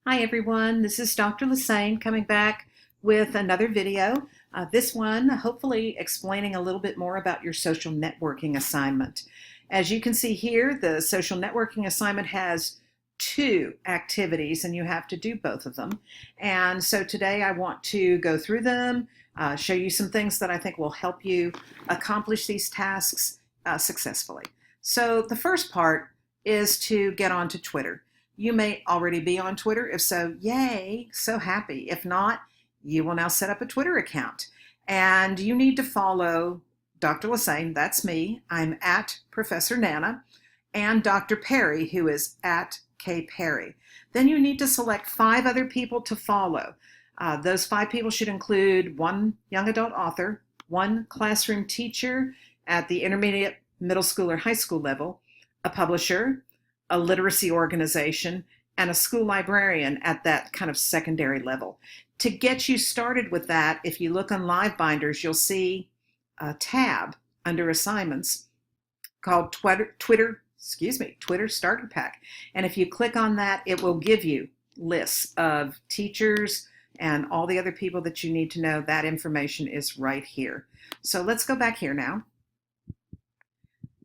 Hi everyone, this is Dr. Lassane coming back with another video. This one hopefully explaining a little bit more about your social networking assignment. As you can see here, the social networking assignment has two activities and you have to do both of them. And so today I want to go through them, show you some things that I think will help you accomplish these tasks successfully. So the first part is to get onto Twitter. You may already be on Twitter. If so, yay, so happy. If not, you will now set up a Twitter account. And you need to follow Dr. Lassane, that's me. I'm at Professor Nana, and Dr. Perry, who is at K. Perry. Then you need to select 5 other people to follow. Those 5 people should include 1 young adult author, 1 classroom teacher at the intermediate, middle school, or high school level, a publisher, a literacy organization, and a school librarian at that kind of secondary level. To get you started with that, if you look on LiveBinders, you'll see a tab under assignments called Twitter Starter Pack. And if you click on that, it will give you lists of teachers and all the other people that you need to know. That information is right here. So let's go back here now.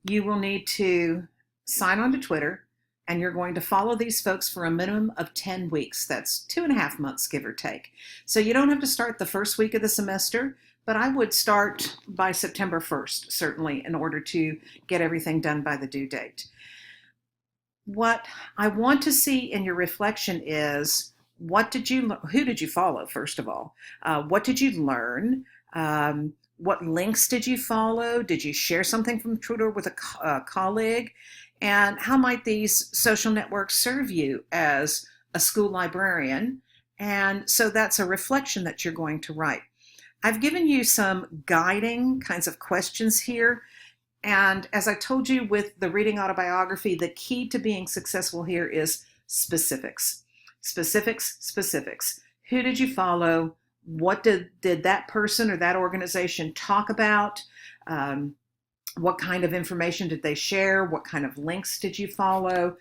You will need to sign on to Twitter, and you're going to follow these folks for a minimum of 10 weeks. That's 2.5 months, give or take. So you don't have to start the first week of the semester, but I would start by September 1st, certainly, in order to get everything done by the due date. What I want to see in your reflection is, who did you follow, first of all? What did you learn? What links did you follow? Did you share something from Twitter with a colleague? And how might these social networks serve you as a school librarian? And so that's a reflection that you're going to write. I've given you some guiding kinds of questions here. And as I told you with the reading autobiography, the key to being successful here is specifics. Specifics, specifics. Who did you follow? What did that person or that organization talk about? What kind of information did they share? What kind of links did you follow?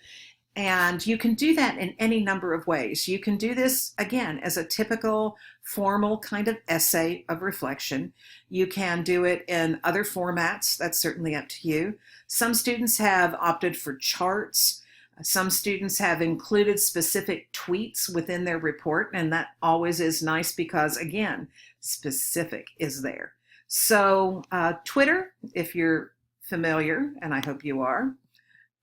And you can do that in any number of ways. You can do this, again, as a typical formal kind of essay of reflection. You can do it in other formats. That's certainly up to you. Some students have opted for charts. Some students have included specific tweets within their report, and that always is nice because, again, specific is there. So Twitter, if you're familiar, and I hope you are,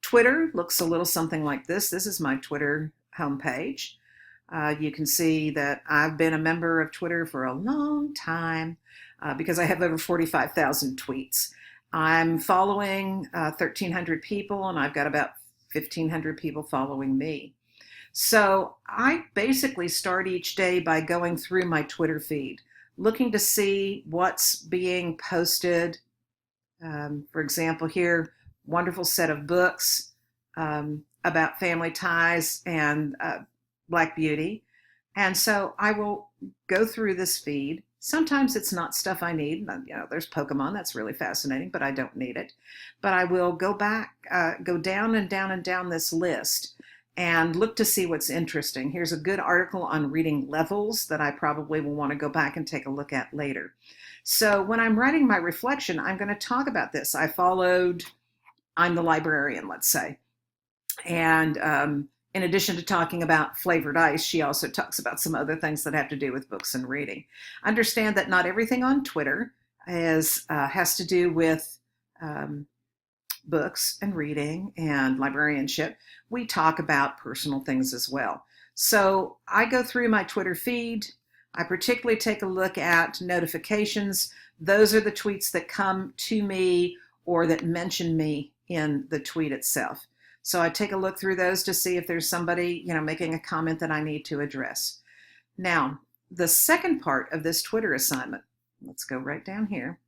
Twitter looks a little something like this. This is my Twitter homepage. You can see that I've been a member of Twitter for a long time because I have over 45,000 tweets. I'm following 1,300 people, and I've got about 1,500 people following me. So I basically start each day by going through my Twitter feed, looking to see what's being posted. For example, here, wonderful set of books about family ties and Black beauty. And so I will go through this feed. Sometimes it's not stuff I need. There's Pokemon, that's really fascinating, but I don't need it. But I will go back, go down and down and down this list and look to see what's interesting. Here's a good article on reading levels that I probably will want to go back and take a look at later. So when I'm writing my reflection, I'm going to talk about this. I followed I'm the Librarian, let's say. And in addition to talking about flavored ice, she also talks about some other things that have to do with books and reading. Understand that not everything on Twitter has to do with books and reading and librarianship. We talk about personal things as well. So I go through my Twitter feed. I particularly take a look at notifications. Those are the tweets that come to me or that mention me in the tweet itself. So I take a look through those to see if there's somebody, making a comment that I need to address. Now, the second part of this Twitter assignment, let's go right down here,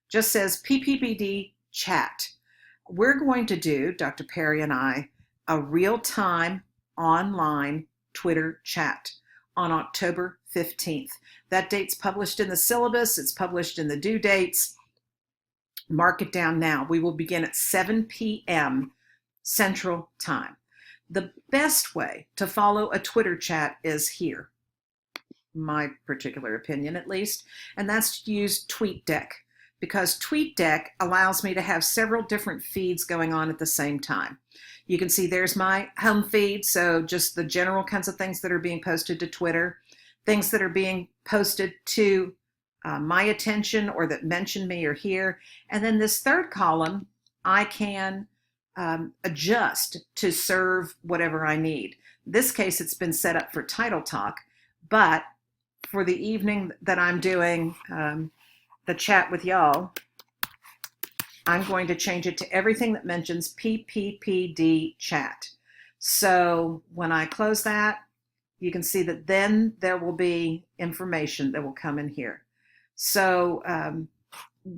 just says PPBD chat. We're going to do, Dr. Perry and I, a real-time online Twitter chat on October 15th. That date's published in the syllabus. It's published in the due dates. Mark it down now. We will begin at 7 p.m. Central Time. The best way to follow a Twitter chat is here, my particular opinion at least, and that's to use TweetDeck, because TweetDeck allows me to have several different feeds going on at the same time. You can see there's my home feed, so just the general kinds of things that are being posted to Twitter, things that are being posted to my attention or that mention me are here. And then this third column, I can adjust to serve whatever I need. In this case, it's been set up for Title Talk, but for the evening that I'm doing the chat with y'all, I'm going to change it to everything that mentions PPPD chat. So when I close that, you can see that then there will be information that will come in here. So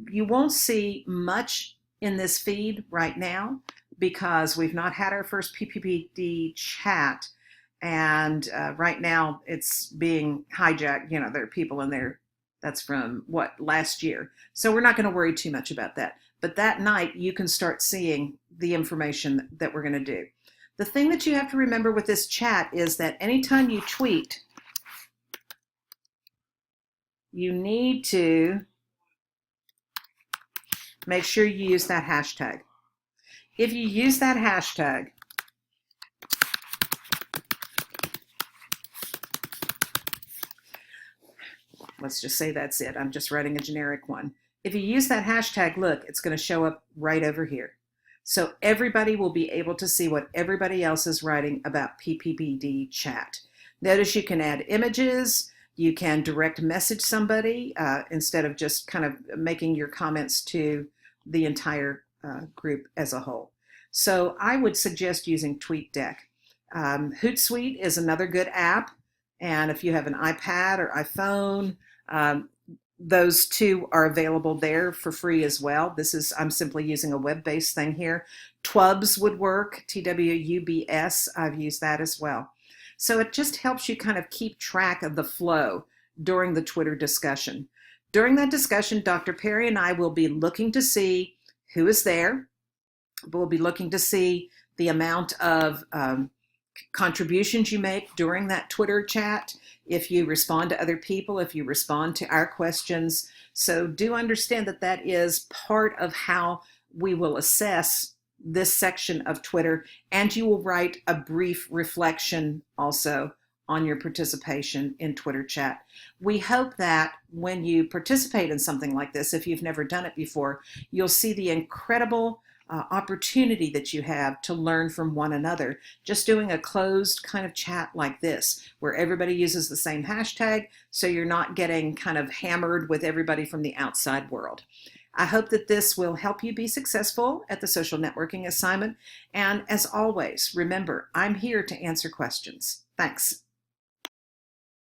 you won't see much in this feed right now because we've not had our first PPPD chat. And right now it's being hijacked. You know, there are people in there that's from last year. So we're not going to worry too much about that. But that night you can start seeing the information that we're going to do. The thing that you have to remember with this chat is that anytime you tweet, you need to make sure you use that hashtag. If you use that hashtag, let's just say that's it. I'm just writing a generic one. If you use that hashtag, look, it's going to show up right over here. So everybody will be able to see what everybody else is writing about PPPD chat. Notice you can add images. You can direct message somebody instead of just kind of making your comments to the entire group as a whole. So I would suggest using TweetDeck. Hootsuite is another good app. And if you have an iPad or iPhone, those two are available there for free as well. I'm simply using a web-based thing here. Twubs would work, Twubs. I've used that as well. So it just helps you kind of keep track of the flow during the Twitter discussion. During that discussion, Dr. Perry and I will be looking to see who is there. We'll be looking to see the amount of contributions you make during that Twitter chat, if you respond to other people, if you respond to our questions. So do understand that that is part of how we will assess this section of Twitter, and you will write a brief reflection also on your participation in Twitter chat. We hope that when you participate in something like this, if you've never done it before, you'll see the incredible opportunity that you have to learn from one another, just doing a closed kind of chat like this, where everybody uses the same hashtag, so you're not getting kind of hammered with everybody from the outside world. I hope that this will help you be successful at the social networking assignment. And as always, remember, I'm here to answer questions. Thanks.